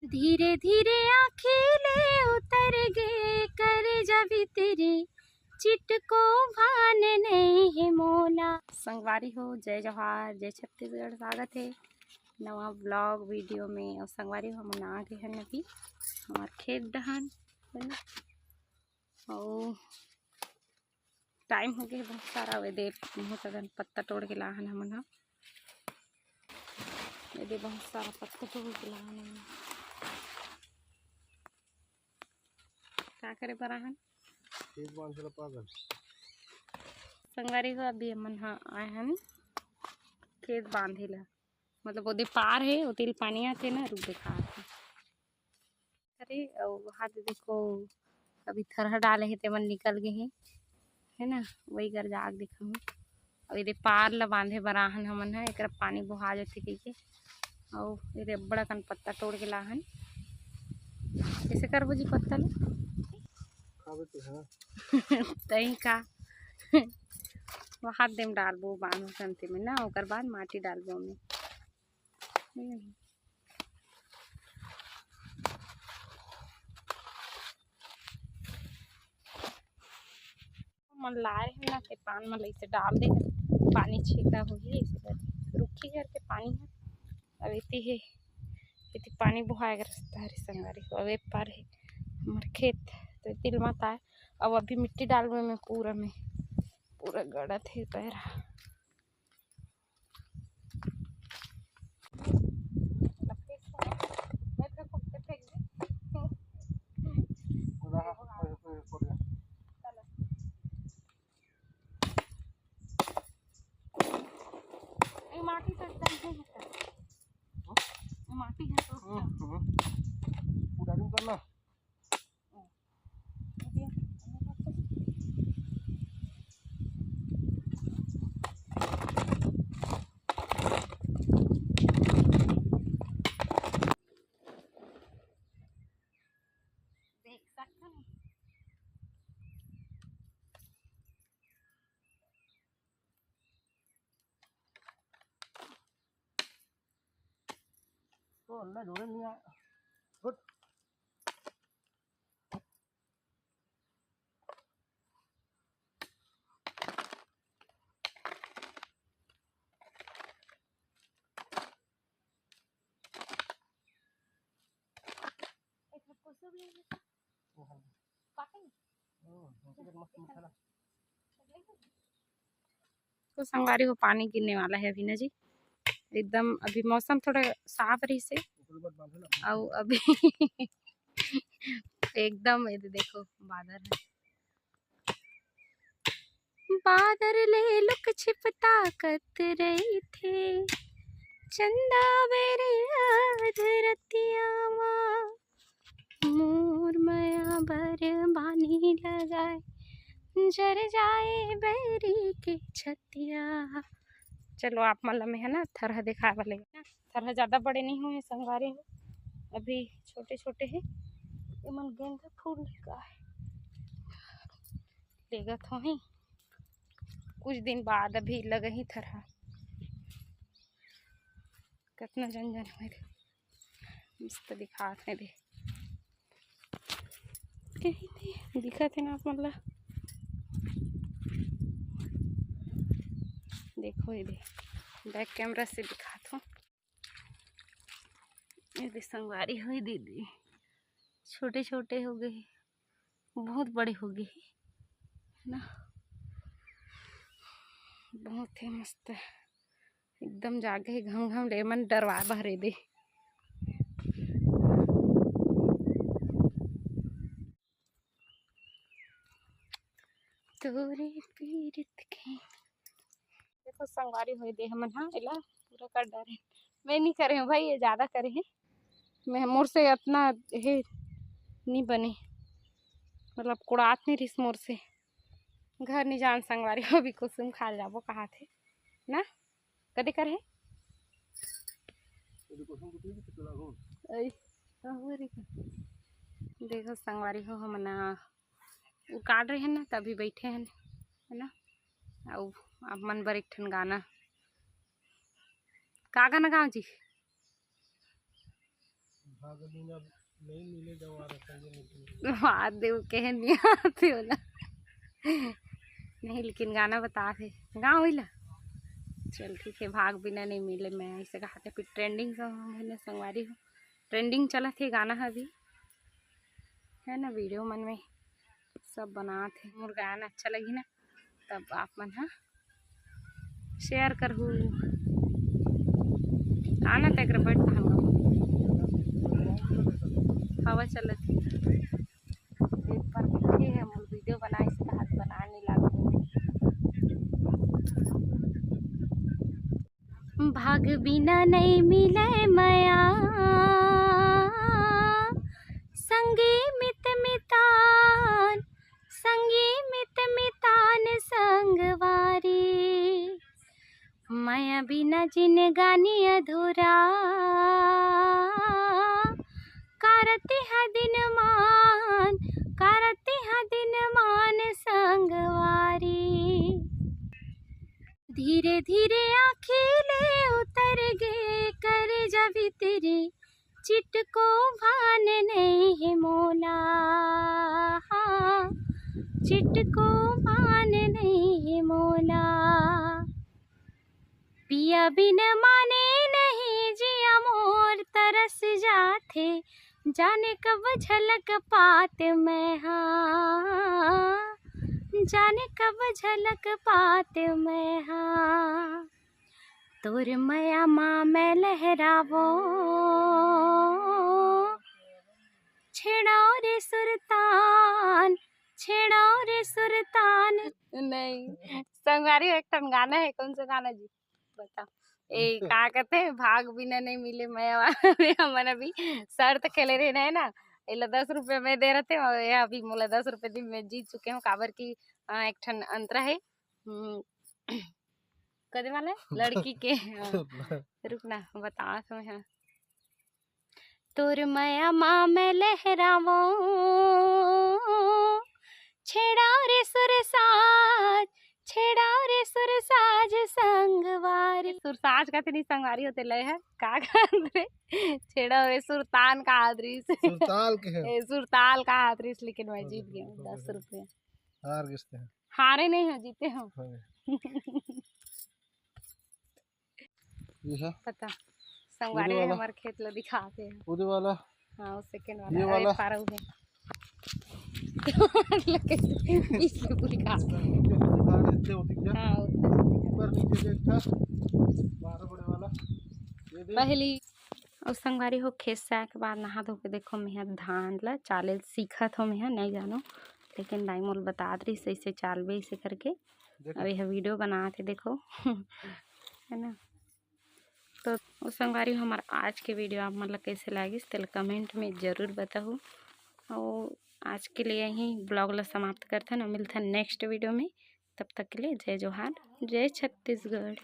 धीरे धीरे आँखें ले उतर गे कर जब तेरे चिट को भान नहीं है मोला। संगवारी हो, जय जवाहर, जय छत्तीसगढ़। स्वागत है नवा ब्लॉग वीडियो में। और संगवारी हो हम आ गए हैं अभी हमार खेत दहन और टाइम हो गया बहुत सारा। वे दे बहुत अगन पत्ता तोड़ के लाहन हमन दे बहुत सारा पत्ता तोड़ के लाहन क्या करे बराहन संगवारी हो। अभी हमन आए हैं खेत बांधे ला, मतलब वो पार है वो तिल पानी आते ना रुक देखा अरे। और वहाँ तो देखो अभी थरहा डाले है ते मन निकल गए हैं है ना, वही कर जाग देखा हूँ। और ये पार ला बांधे बराहन हमन है एक पानी बुहा जाते कही और ये बड़ा कन पत्ता तोड़ के लाहन। कैसे करबो जी पत्ता ला तही का वहाँ देम डालबो बांध संते में ना, ओकर बाद माटी डालबो में। मन लाए है ना के पान में इसे डाल दे पानी छीका होगी इसे कर रुखी करके पानी है। अब इतनी है इतनी पानी बुहाएगा रास्ता हरे संगारी को। अब पर है हमारे खेत तो तिल मत आए। अब अभी मिट्टी डालने में पूरा गड़त है पैर। माटी तो एकदम है माटी है तो पूरा दिन करना देख सकते हैं। तो अल्लाह जोड़े नहीं आया गुड तो संगवारी को पानी गिरने वाला है अभी ना जी। एकदम अभी मौसम थोड़ा साफ रही से और अभी एकदम ये देखो बादल है। बादल ले लुक छिपता कत रही थे चंदा बेरे धरतिया मोर मया भर बानी लगाए जर जाए बैरी के छतिया। चलो आप मतलब में है ना थरहा दिखा वाले ना, थरहा ज़्यादा बड़े नहीं हुए संगवारी हो अभी छोटे छोटे हैं। ये मन गेंदा फूल का है लेगा तो ही कुछ दिन बाद अभी लगे ही थरहा कितना जन हुए मस्त दिखाते दे दिखा थे ना आप मतलब देखो ये बैक कैमरा से दिखाता हूँ। ये संगवारी हुई दीदी छोटे छोटे हो गए बहुत बड़े हो गए है ना, बहुत ही मस्त एकदम जागे घम घम लेमन डरवा भरे दे। तोरे पीरित के देखो संगवारी हुई दे हमन हाँ एला पूरा कर डरे मैं नहीं करे हूँ भाई, ये ज़्यादा करे हैं मैं मोर से इतना है नहीं बने मतलब कुड़ात नहीं रही मोर से घर नहीं जान संगवारी हो भी कुसुम खा जाबो कहा थे ना कदे कर है देखो संगवारी हो हम ना काट रहे हैं ना तभी बैठे हैं है ना। और आप मन बर एक ठन गाना का गाना गाँव जी बात दे कह नहीं आते होला नहीं, लेकिन गाना बता थे गाँव हिला। चल ठीक है, भाग बिना नहीं मिले मैं ऐसे कहा था। फिर ट्रेंडिंग का मैंने संगवारी हो, ट्रेंडिंग चला थे गाना है अभी है ना, वीडियो मन में सब बना थे। मोर गाना अच्छा लगी ना तब आप मन हाँ शेयर करहू आना तक बैठ हवा चलत थी एक बार देखे है मोर वीडियो बनाए से हाथ बनाने लागू। भाग बिना नहीं मिले माया संगी मित मितान, संगी मित मितान संगवारी। माया बिना जिनगानी अधूरा करते हैं दिन मान, करते हैं दिन मान संगवारी। धीरे धीरे आँखें उतर गे कर जब तेरे चिट को भान नहीं है मोला, चिट को भान नहीं है मोला। पिया बिन माने नहीं जिया मोर तरस जाते, जाने कब झलक पात मैं हाँ, जाने कब झलक पात मैं हाँ। तोर माया माँ मैं लहरावो छेड़ाओ रे सुरतान, छेड़ाओ रे सुरतान। नहीं संगवारी एक गाना है, कौन सा गाना जी बता। ए का कहते हैं, भाग बिना नहीं मिले मैं हमन अभी शर्त खेले रहे है ना, इला 10 रुपये में दे रहे थे और ये अभी मोला 10 रुपये दिन में जीत चुके हूँ। काबर की एक ठन अंतरा है कदे वाला लड़की के रुकना बता तो है। तोर माया माँ मैं लहरावो छेड़ाओ रे सुरसाज, छेड़ाओ रे सुरसाज संगवारी। सुरसाज का नहीं संगवारी होते लय है का रे छेड़ाओ रे सुरतान का आदरीस, सुरताल के है सुरताल का आदरीस। लेकिन मैं जीत गया 10 रुपये। हार किसके हैं? हारे नहीं हो जीते हो पता संगवारी में हमारे खेत लो दिखाते हैं उधर वाला। हाँ उस सेकंड वाला ये वाला फारू है इसलिए पूरी खा हाँ ऊपर नीचे देखा 12 बड़े वाला पहली और संगवारी हो खेसा के बाद नहा धो के देखो मैं धान ला चाले सीखत हो मैं नहीं जानो, लेकिन दाई मोल बता रही से ऐसे चालबे इसे करके अब यह वीडियो बनाते देखो है ना। तो उस संगवारी हमारा आज के वीडियो आप मतलब कैसे लगी तो कमेंट में ज़रूर बताओ। और आज के लिए यहीं ब्लॉग ला समाप्त करते हैं ना, मिलता है नेक्स्ट वीडियो में। तब तक के लिए जय जोहार, जय छत्तीसगढ़।